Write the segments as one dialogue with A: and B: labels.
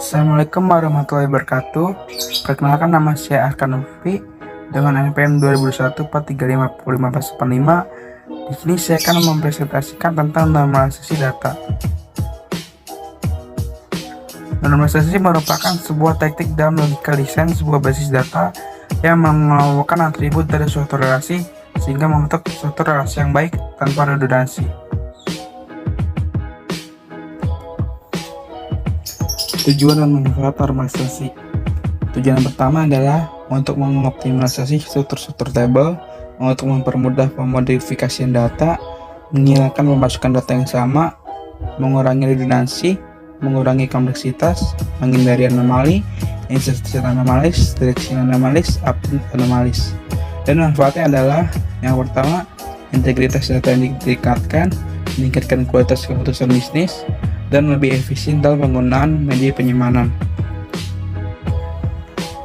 A: Assalamualaikum warahmatullahi wabarakatuh. Perkenalkan, nama saya Arkan Novi dengan NPM 2021-4355-85. Di sini saya akan mempresentasikan tentang normalisasi data. Normalisasi merupakan sebuah teknik dalam logika desain sebuah basis data yang mengelompokkan atribut dari suatu relasi sehingga membentuk suatu relasi yang baik tanpa redundansi. Tujuan dan manfaat normalisasi. Tujuan yang pertama adalah untuk mengoptimalisasi struktur tabel, untuk mempermudah pemodifikasian data, menghilangkan pemasukan data yang sama, mengurangi redundansi, mengurangi kompleksitas, menghindari anomali, insertion anomalis, selection anomalis, update anomalis. Dan manfaatnya adalah yang pertama, integritas data yang ditingkatkan, meningkatkan kualitas keputusan bisnis, dan lebih efisien dalam penggunaan media penyimpanan.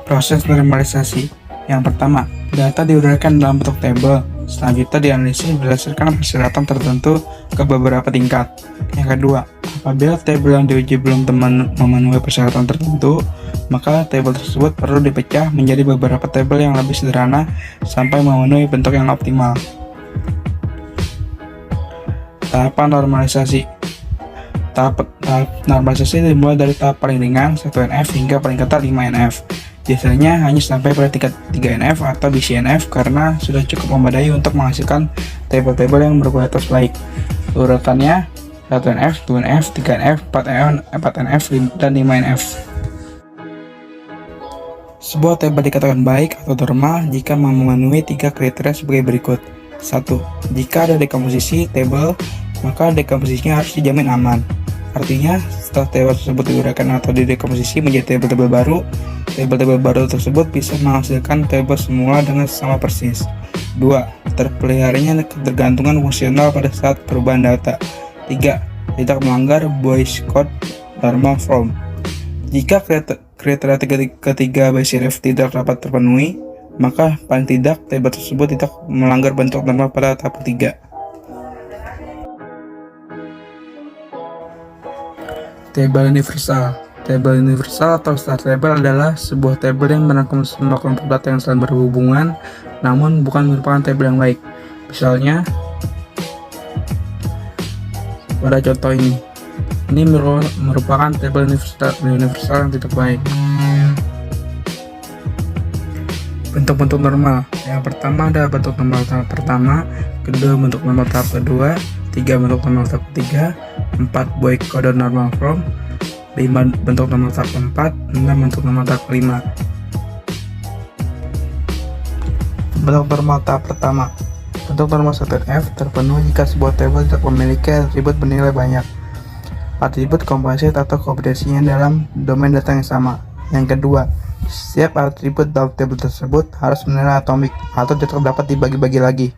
A: Proses normalisasi. Yang pertama, data diuraikan dalam bentuk tabel. Selanjutnya dianalisis berdasarkan persyaratan tertentu ke beberapa tingkat. Yang kedua, apabila tabel yang diuji belum memenuhi persyaratan tertentu, maka tabel tersebut perlu dipecah menjadi beberapa tabel yang lebih sederhana sampai memenuhi bentuk yang optimal. Tahapan normalisasi. Tahap normalisasi dimulai dari tahap paling ringan 1NF hingga paling ketat 5NF. Biasanya hanya sampai pada tingkat 3NF atau BCNF karena sudah cukup memadai untuk menghasilkan tabel-tabel yang berkualitas baik. Urutannya 1NF, 2NF, 3NF, 4NF, dan 5NF. Sebuah tabel dikatakan baik atau normal jika memenuhi 3 kriteria sebagai berikut. 1. Jika ada dekomposisi tabel, maka dekomposisinya harus dijamin aman. Artinya, setelah tabel tersebut diuraikan atau didekomposisi menjadi tabel-tabel baru tersebut bisa menghasilkan tabel semula dengan sama persis. 2. Terpeliharanya ketergantungan fungsional pada saat perubahan data. 3. Tidak melanggar Boy's Code Normal Form. Jika kriteria ketiga BCNF tidak dapat terpenuhi, maka paling tidak tabel tersebut tidak melanggar bentuk normal pada tahap ketiga. Tabel universal. Tabel universal atau star table adalah sebuah tabel yang merangkum semua kelompok data yang saling berhubungan, namun bukan merupakan tabel yang baik. Misalnya, pada contoh ini merupakan tabel universal yang tidak baik. Bentuk-bentuk normal. Yang pertama ada bentuk normal tahap pertama, kedua bentuk normal tahap kedua, 3 bentuk normal tahap ketiga, 4 Boy's Code Normal Form, 5 bentuk normal tahap keempat, 6 bentuk normal tahap kelima. Bentuk normal tahap pertama. Bentuk normal 1NF terpenuhi jika sebuah tabel tidak memiliki atribut bernilai banyak. Atribut komposit atau kombinasinya dalam domain data yang sama. Yang kedua, setiap atribut dalam tabel tersebut harus bernilai atomik atau tidak dapat dibagi-bagi lagi.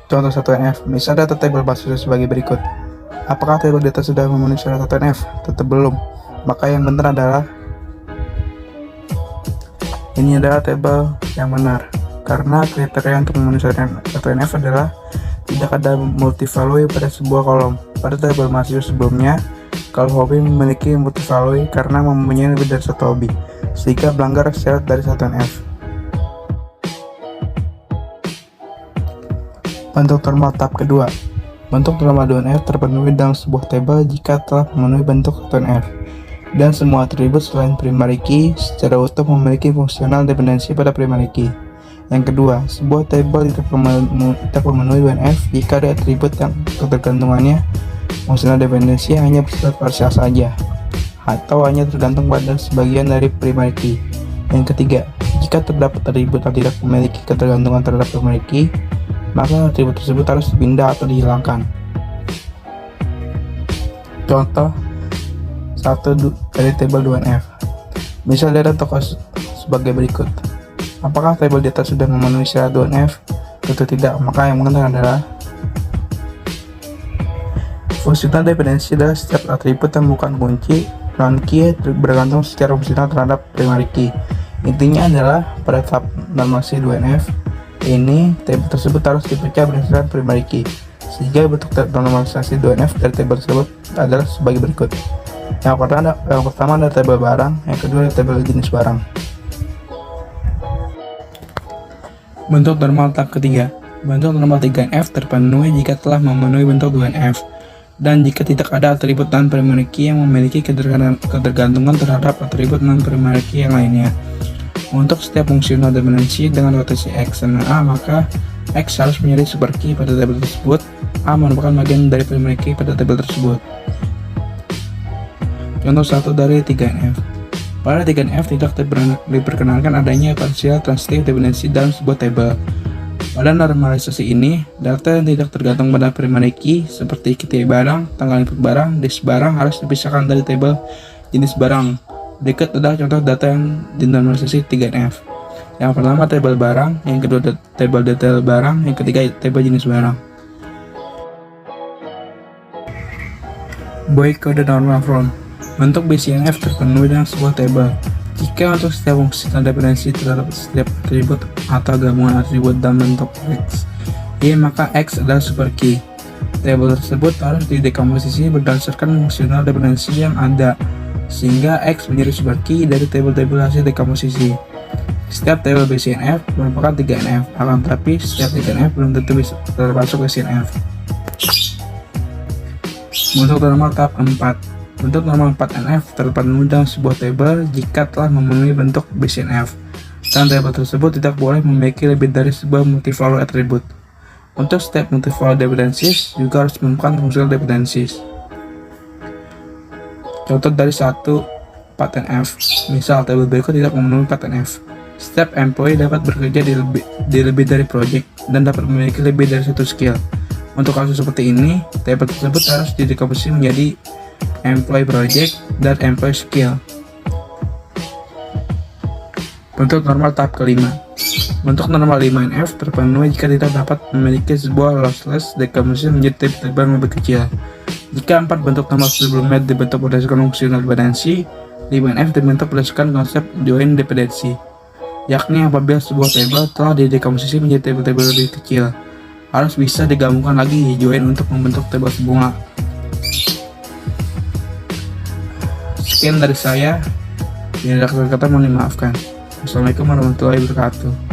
A: Contoh 1NF, misal data tabel basisnya sebagai berikut. Apakah tabel data sudah memenuhi syarat 1NF? Tetap belum. Maka yang benar adalah ini adalah tabel yang benar, karena kriteria untuk memenuhi syarat 1NF adalah tidak ada multivalue pada sebuah kolom. Pada tabel mahasiswa sebelumnya, kalau hobi memiliki multivalue karena mempunyai lebih dari satu hobi, sehingga melanggar syarat dari 1NF. Bentuk normal tahap kedua. Bentuk normal 2NF terpenuhi dalam sebuah tabel jika telah memenuhi bentuk 1NF dan semua atribut selain primary key secara utuh memiliki fungsional dependensi pada primary key. Yang kedua, sebuah tabel tidak memenuhi 2NF jika ada atribut yang ketergantungannya fungsional dependensi hanya bersifat parsial saja atau hanya tergantung pada sebagian dari primary key. Yang ketiga, jika terdapat atribut yang tidak memiliki ketergantungan terhadap primary key, maka atribut tersebut harus dipindah atau dihilangkan. Contoh 1 dari tabel 2NF. Misal data tokoh sebagai berikut. Apakah tabel data sudah memenuhi syarat 2NF? Tentu tidak, maka yang benar adalah fungsional dependensi adalah setiap atribut yang bukan kunci non-key bergantung secara fungsional terhadap primary key. Intinya adalah pada tahap normalisasi 2NF ini tabel tersebut harus dipecah berdasarkan primary key. sehingga bentuk normalisasi 2NF dari tabel tersebut adalah sebagai berikut. Yang pertama adalah tabel barang, yang kedua adalah tabel jenis barang. Bentuk normal tahap ketiga. Bentuk normal 3NF terpenuhi jika telah memenuhi bentuk 2NF dan jika tidak ada atribut non-primary key yang memiliki ketergantungan terhadap atribut non-primary key yang lainnya. Untuk setiap fungsional dependensi dengan rotasi X sama A, maka X harus menjadi super key pada tabel tersebut. A merupakan bagian dari primary key pada tabel tersebut. Contoh 1 dari 3NF. Pada 3NF tidak diperkenankan adanya partial transitive dependency dalam sebuah tabel. Pada normalisasi ini, data yang tidak tergantung pada primary key seperti key barang, tanggal input barang, disk barang harus dipisahkan dari tabel jenis barang. Berikut adalah contoh data yang dinormalisasi 3NF. Yang pertama tabel barang, yang kedua tabel detail barang, yang ketiga tabel jenis barang. Boy kode normal from. Bentuk BCNF terpenuhi dengan sebuah tabel. Jika untuk setiap fungsi dan dependensi terhadap setiap atribut atau gabungan atribut dalam bentuk X, maka X adalah super key. Tabel tersebut harus didekomposisi berdasarkan fungsional dependensi yang ada, sehingga X menjadi super key dari tabel-tabel hasil dekomposisi. Setiap tabel BCNF merupakan 3NF, akan tetapi setiap 3NF belum tentu bisa termasuk BCNF. Bentuk normal tahap 4. Bentuk normal 4NF terpenuhi dalam sebuah tabel jika telah memenuhi bentuk BCNF, dan tabel tersebut tidak boleh memiliki lebih dari sebuah multi-value atribut. Untuk setiap multi-value dependencies juga harus menemukan fungsional dependencies. Contoh dari 4NF, misal tabel berikut tidak memenuhi 4NF. Setiap employee dapat bekerja di lebih dari project dan dapat memiliki lebih dari satu skill. Untuk kasus seperti ini, tabel tersebut harus didekomposisi menjadi employee project dan employee skill. Bentuk normal tahap kelima. Bentuk normal 5NF terpenuhi jika tidak dapat memiliki sebuah lossless decomposition menjadi tabel yang lebih kecil. Jika 4 bentuk normal sebelumnya dibentuk berdasarkan fungsional dependensi, 5NF dibentuk berdasarkan konsep join dependency, yakni apabila sebuah tabel telah didekomposisi menjadi tabel-tabel lebih kecil, harus bisa digabungkan lagi join untuk membentuk tabel bunga. Sekian dari saya. Bila ada kata-kata mohon dimaafkan. Wassalamualaikum warahmatullahi wabarakatuh.